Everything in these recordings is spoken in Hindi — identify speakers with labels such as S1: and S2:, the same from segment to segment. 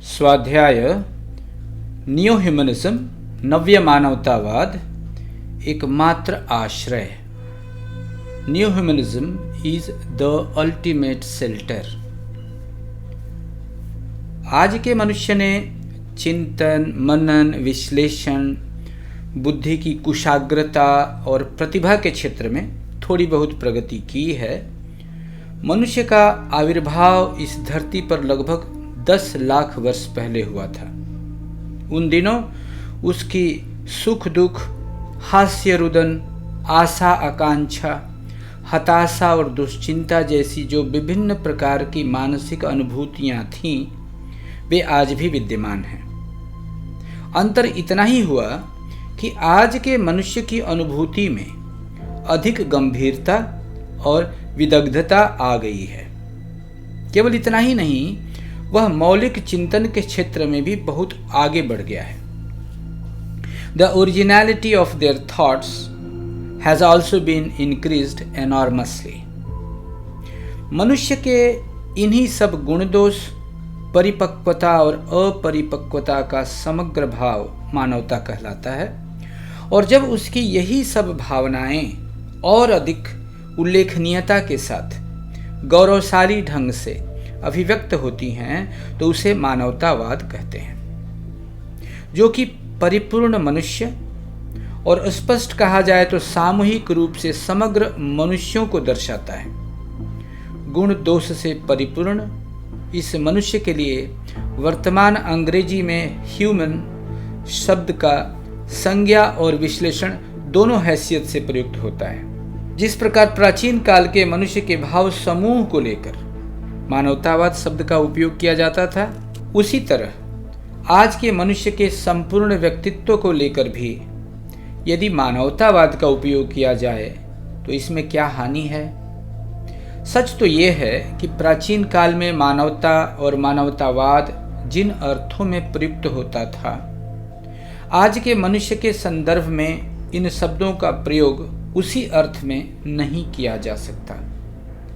S1: स्वाध्याय न्यू ह्यूमनिज्म नव्य मानवतावाद एकमात्र आश्रय। New humanism is the ultimate shelter. आज के मनुष्य ने चिंतन, मनन, विश्लेषण, बुद्धि की कुशाग्रता और प्रतिभा के क्षेत्र में थोड़ी बहुत प्रगति की है। मनुष्य का आविर्भाव इस धरती पर लगभग 10 लाख वर्ष पहले हुआ था। उन दिनों उसकी सुख दुख, हास्य रुदन, आशा आकांक्षा, हताशा और दुश्चिंता जैसी जो विभिन्न प्रकार की मानसिक अनुभूतियां थीं, वे आज भी विद्यमान हैं। अंतर इतना ही हुआ कि आज के मनुष्य की अनुभूति में अधिक गंभीरता और विदग्धता आ गई है। केवल इतना ही नहीं, वह मौलिक चिंतन के क्षेत्र में भी बहुत आगे बढ़ गया है। The originality of their thoughts has also been increased enormously. मनुष्य के इन्हीं सब गुण दोष, परिपक्वता और अपरिपक्वता का समग्र भाव मानवता कहलाता है। और जब उसकी यही सब भावनाएं और अधिक उल्लेखनीयता के साथ गौरवशाली ढंग से अभिव्यक्त होती हैं तो उसे मानवतावाद कहते हैं, जो कि परिपूर्ण मनुष्य और स्पष्ट कहा जाए तो सामूहिक रूप से समग्र मनुष्यों को दर्शाता है। गुण दोष से परिपूर्ण इस मनुष्य के लिए वर्तमान अंग्रेजी में ह्यूमन शब्द का संज्ञा और विश्लेषण दोनों हैसियत से प्रयुक्त होता है। जिस प्रकार प्राचीन काल के मनुष्य के भाव समूह को लेकर मानवतावाद शब्द का उपयोग किया जाता था, उसी तरह आज के मनुष्य के संपूर्ण व्यक्तित्व को लेकर भी यदि मानवतावाद का उपयोग किया जाए तो इसमें क्या हानि है। सच तो यह है कि प्राचीन काल में मानवता और मानवतावाद जिन अर्थों में प्रयुक्त होता था, आज के मनुष्य के संदर्भ में इन शब्दों का प्रयोग उसी अर्थ में नहीं किया जा सकता।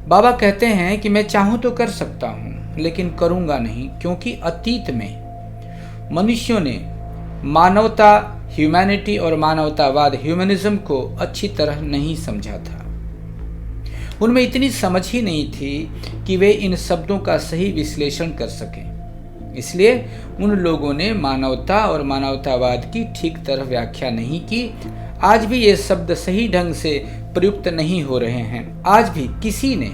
S1: बाबा कहते हैं कि मैं चाहूं तो कर सकता हूं, लेकिन करूंगा नहीं, क्योंकि अतीत में मनुष्यों ने मानवता, ह्यूमैनिटी और मानवतावाद, ह्यूमनिज्म को अच्छी तरह नहीं समझा था। उनमें इतनी समझ ही नहीं थी कि वे इन शब्दों का सही विश्लेषण कर सकें। इसलिए उन लोगों ने मानवता और मानवतावाद की ठीक तरह व्याख्या नहीं की। आज भी ये शब्द सही ढंग से प्रयुक्त नहीं हो रहे हैं। आज भी किसी ने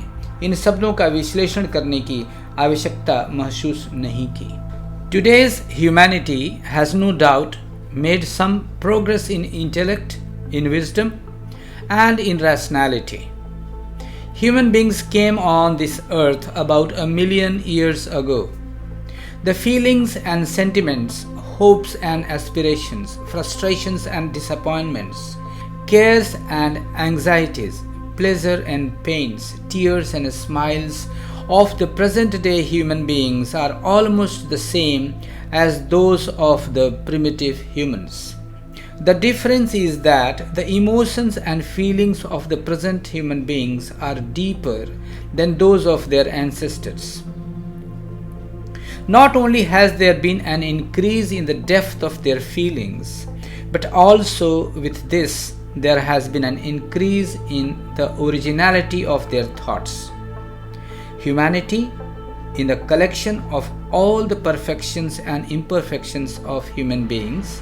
S1: इन शब्दों का विश्लेषण करने की आवश्यकता महसूस नहीं की। Today's humanity has no doubt made some progress in intellect, in wisdom, and in rationality. Human beings came on this earth about 1,000,000 years ago. The feelings and sentiments, hopes and aspirations, frustrations and disappointments, cares and anxieties, pleasure and pains, tears and smiles of the present day human beings are almost the same as those of the primitive humans. The difference is that the emotions and feelings of the present human beings are deeper than those of their ancestors. Not only has there been an increase in the depth of their feelings, but also with this there has been an increase in the originality of their thoughts. Humanity, in the collection of all the perfections and imperfections of human beings,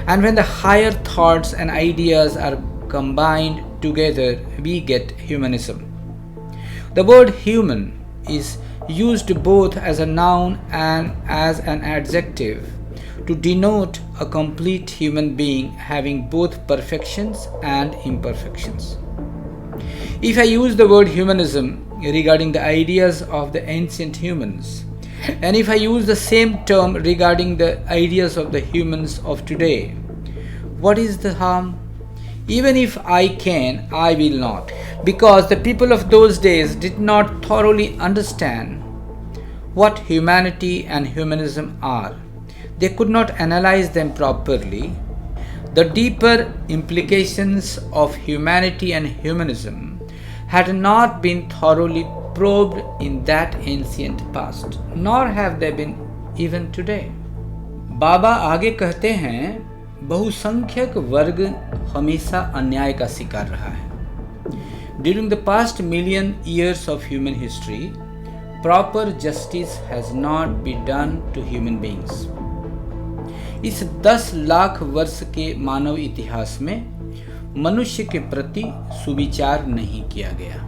S1: and when the higher thoughts and ideas are combined together, we get humanism. The word human is used both as a noun and as an adjective to denote a complete human being having both perfections and imperfections. If I use the word humanism regarding the ideas of the ancient humans, and if I use the same term regarding the ideas of the humans of today, what is the harm? Even if I can, I will not, because the people of those days did not thoroughly understand what humanity and humanism are. They could not analyze them properly. The deeper implications of humanity and humanism had not been thoroughly probed in that ancient past, nor have they been even today. बाबा आगे कहते हैं, बहुसंख्यक वर्ग हमेशा अन्याय का शिकार रहा है. During the past million years of human history, proper justice has not been done to human beings. इस 10 लाख वर्ष के मानव इतिहास में मनुष्य के प्रति सुविचार नहीं किया गया.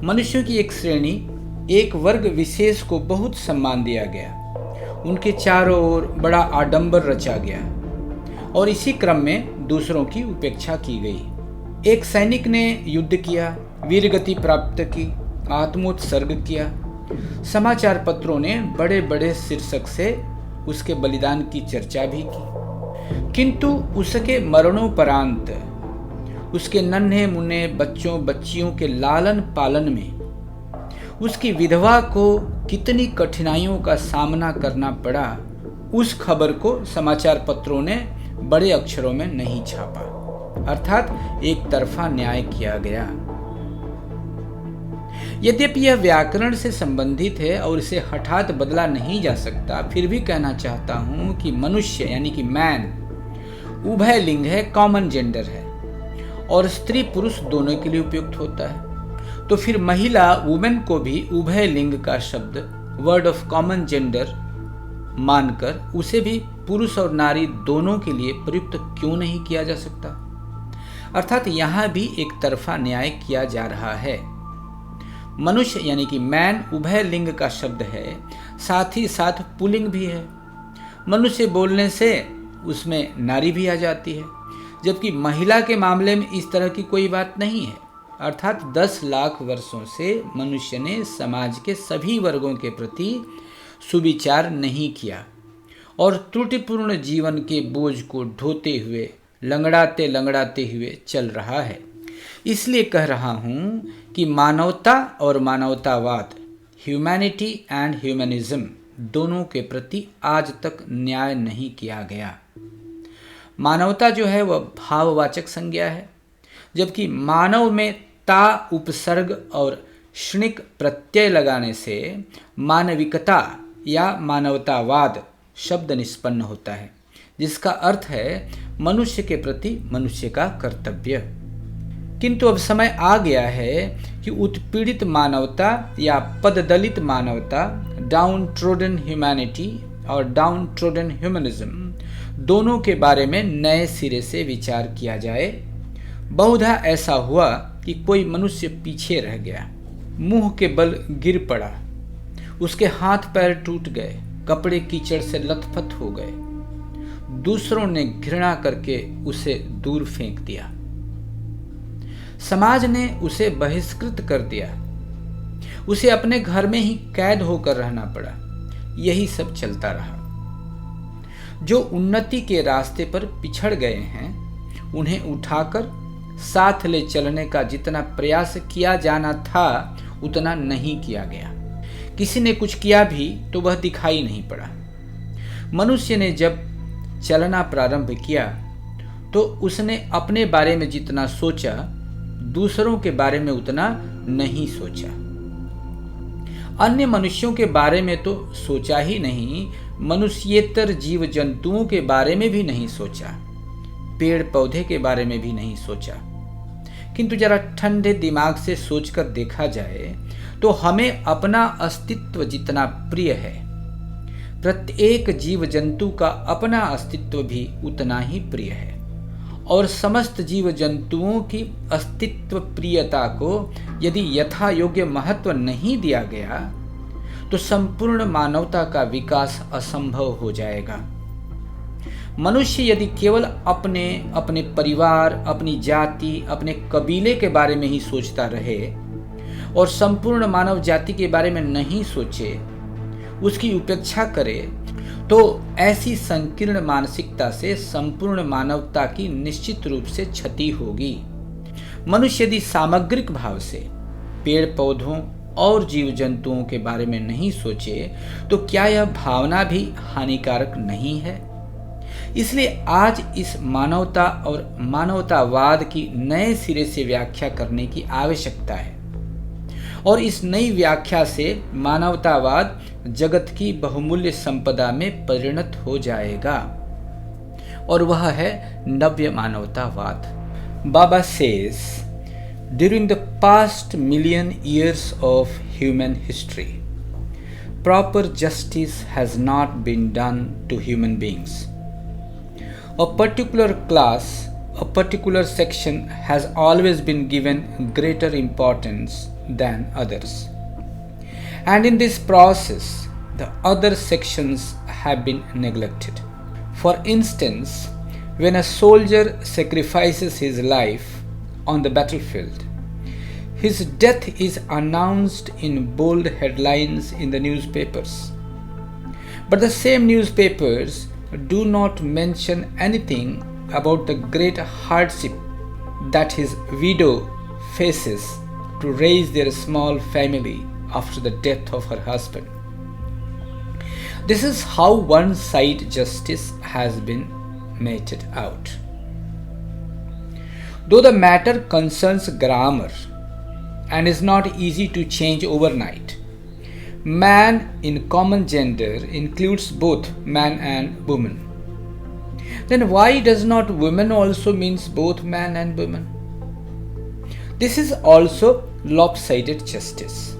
S1: मनुष्यों की एक श्रेणी, एक वर्ग विशेष को बहुत सम्मान दिया गया. उनके चारों ओर बड़ा आडंबर रचा गया और इसी क्रम में दूसरों की उपेक्षा की गई. एक सैनिक ने युद्ध किया, वीरगति प्राप्त की, आत्मोत्सर्ग किया. समाचार पत्रों ने बड़े बड़े शीर्षक से उसके बलिदान की चर्चा भी की. किंतु उसके मरणोपरांत उसके नन्हे मुन्ने बच्चों बच्चियों के लालन पालन में उसकी विधवा को कितनी कठिनाइयों का सामना करना पड़ा, उस खबर को समाचार पत्रों ने बड़े अक्षरों में नहीं छापा. अर्थात एक तरफा न्याय किया गया. यद्यपि यह व्याकरण से संबंधित है और इसे हठात बदला नहीं जा सकता, फिर भी कहना चाहता हूं कि मनुष्य यानी कि मैन उभय लिंग है, कॉमन जेंडर है और स्त्री पुरुष दोनों के लिए उपयुक्त होता है. तो फिर महिला वुमेन को भी उभय लिंग का शब्द, वर्ड ऑफ कॉमन जेंडर मानकर उसे भी पुरुष और नारी दोनों के लिए प्रयुक्त क्यों नहीं किया जा सकता. अर्थात यहाँ भी एक तरफा न्याय किया जा रहा है. मनुष्य यानी कि मैन उभय लिंग का शब्द है, साथ ही साथ पुल्लिंग भी है. मनुष्य बोलने से उसमें नारी भी आ जाती है, जबकि महिला के मामले में इस तरह की कोई बात नहीं है. अर्थात 10 लाख वर्षों से मनुष्य ने समाज के सभी वर्गों के प्रति सुविचार नहीं किया और त्रुटिपूर्ण जीवन के बोझ को ढोते हुए लंगड़ाते लंगड़ाते हुए चल रहा है. इसलिए कह रहा हूँ कि मानवता और मानवतावाद, ह्यूमैनिटी एंड ह्यूमनिज्म दोनों के प्रति आज तक न्याय नहीं किया गया. मानवता जो है वह भाववाचक संज्ञा है, जबकि मानव में ता उपसर्ग और श्निक प्रत्यय लगाने से मानविकता या मानवतावाद शब्द निष्पन्न होता है, जिसका अर्थ है मनुष्य के प्रति मनुष्य का कर्तव्य. किंतु अब समय आ गया है कि उत्पीड़ित मानवता या पददलित मानवता, डाउन ट्रोडन ह्यूमैनिटी और डाउन ट्रोडन ह्यूमनिज्म दोनों के बारे में नए सिरे से विचार किया जाए. बहुधा ऐसा हुआ कि कोई मनुष्य पीछे रह गया, मुंह के बल गिर पड़ा, उसके हाथ पैर टूट गए, कपड़े कीचड़ से लथपथ हो गए, दूसरों ने घृणा करके उसे दूर फेंक दिया, समाज ने उसे बहिष्कृत कर दिया, उसे अपने घर में ही कैद होकर रहना पड़ा. यही सब चलता रहा. जो उन्नति के रास्ते पर पिछड़ गए हैं उन्हें उठाकर साथ ले चलने का जितना प्रयास किया जाना था उतना नहीं किया गया. किसी ने कुछ किया भी तो वह दिखाई नहीं पड़ा. मनुष्य ने जब चलना प्रारंभ किया तो उसने अपने बारे में जितना सोचा, दूसरों के बारे में उतना नहीं सोचा. अन्य मनुष्यों के बारे में तो सोचा ही नहीं, मनुष्येतर जीव जंतुओं के बारे में भी नहीं सोचा, पेड़ पौधे के बारे में भी नहीं सोचा. किंतु जरा ठंडे दिमाग से सोचकर देखा जाए तो हमें अपना अस्तित्व जितना प्रिय है, प्रत्येक जीव जंतु का अपना अस्तित्व भी उतना ही प्रिय है. और समस्त जीव जंतुओं की अस्तित्व प्रियता को यदि यथा योग्य महत्व नहीं दिया गया तो संपूर्ण मानवता का विकास असंभव हो जाएगा. मनुष्य यदि केवल अपने अपने परिवार, अपनी जाति, अपने कबीले के बारे में ही सोचता रहे और संपूर्ण मानव जाति के बारे में नहीं सोचे, उसकी उपेक्षा करे, तो ऐसी संकीर्ण मानसिकता से संपूर्ण मानवता की निश्चित रूप से क्षति होगी. मनुष्य यदि सामग्रिक भाव से पेड़ पौधों और जीव जंतुओं के बारे में नहीं सोचे तो क्या यह भावना भी हानिकारक नहीं है? इसलिए आज इस मानवता और मानवतावाद की नए सिरे से व्याख्या करने की आवश्यकता है और इस नई व्याख्या से मानवतावाद जगत की बहुमूल्य संपदा में परिणत हो जाएगा, और वह है नव्य मानवतावाद। Baba says, during the past million years of human history, proper justice has not been done to human beings. A particular class, a particular section has always been given greater importance than others. And in this process, the other sections have been neglected. For instance, when a soldier sacrifices his life on the battlefield, his death is announced in bold headlines in the newspapers. But the same newspapers do not mention anything about the great hardship that his widow faces to raise their small family after the death of her husband. This is how one-sided justice has been meted out. Though the matter concerns grammar and is not easy to change overnight, man in common gender includes both man and woman. Then why does not women also means both man and woman? This is also lopsided justice.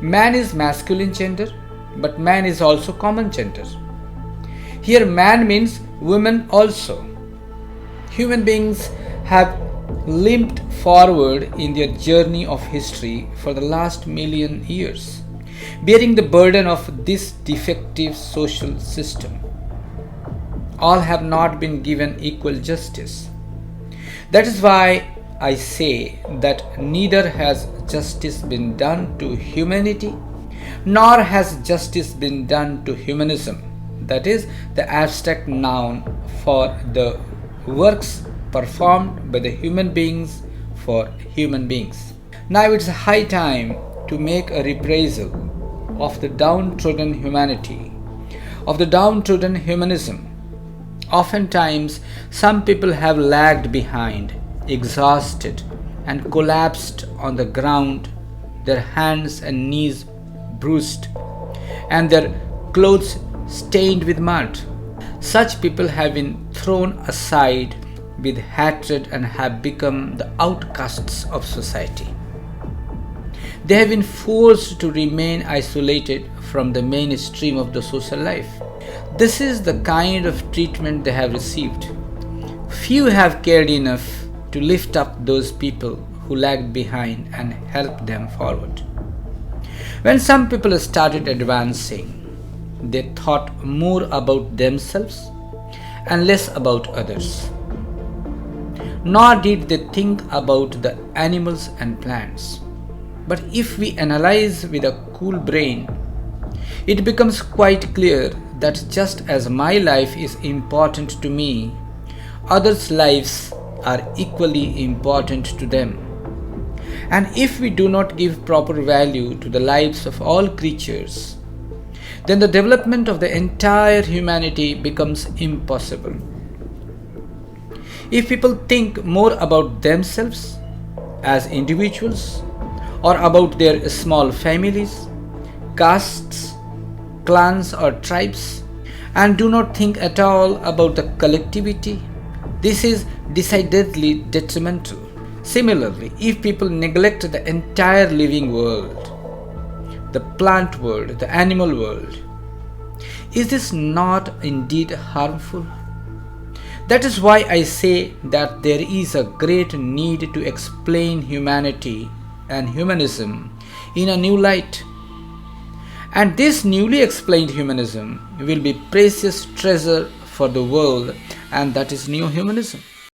S1: Man is masculine gender, but man is also common gender. Here man means women also. Human beings have limped forward in their journey of history for the last million years, bearing the burden of this defective social system. All have not been given equal justice. That is why I say that neither has justice been done to humanity, nor has justice been done to humanism, that is, the abstract noun for the works performed by the human beings for human beings. Now it's high time to make a reprisal of the downtrodden humanity, of the downtrodden humanism. Oftentimes, some people have lagged behind, exhausted, and collapsed on the ground, their hands and knees bruised, and their clothes stained with mud. Such people have been thrown aside with hatred and have become the outcasts of society. They have been forced to remain isolated from the mainstream of the social life. This is the kind of treatment they have received. Few have cared enough to lift up those people who lagged behind and help them forward. When some people started advancing, they thought more about themselves and less about others. Nor did they think about the animals and plants. But if we analyze with a cool brain, it becomes quite clear that just as my life is important to me, others' lives are equally important to them. And if we do not give proper value to the lives of all creatures, then the development of the entire humanity becomes impossible. If people think more about themselves as individuals or about their small families, castes, clans or tribes, and do not think at all about the collectivity, this is decidedly detrimental. Similarly, if people neglect the entire living world, the plant world, the animal world, is this not indeed harmful? That is why I say that there is a great need to explain humanity and humanism in a new light. And this newly explained humanism will be precious treasure for the world, and that is new humanism.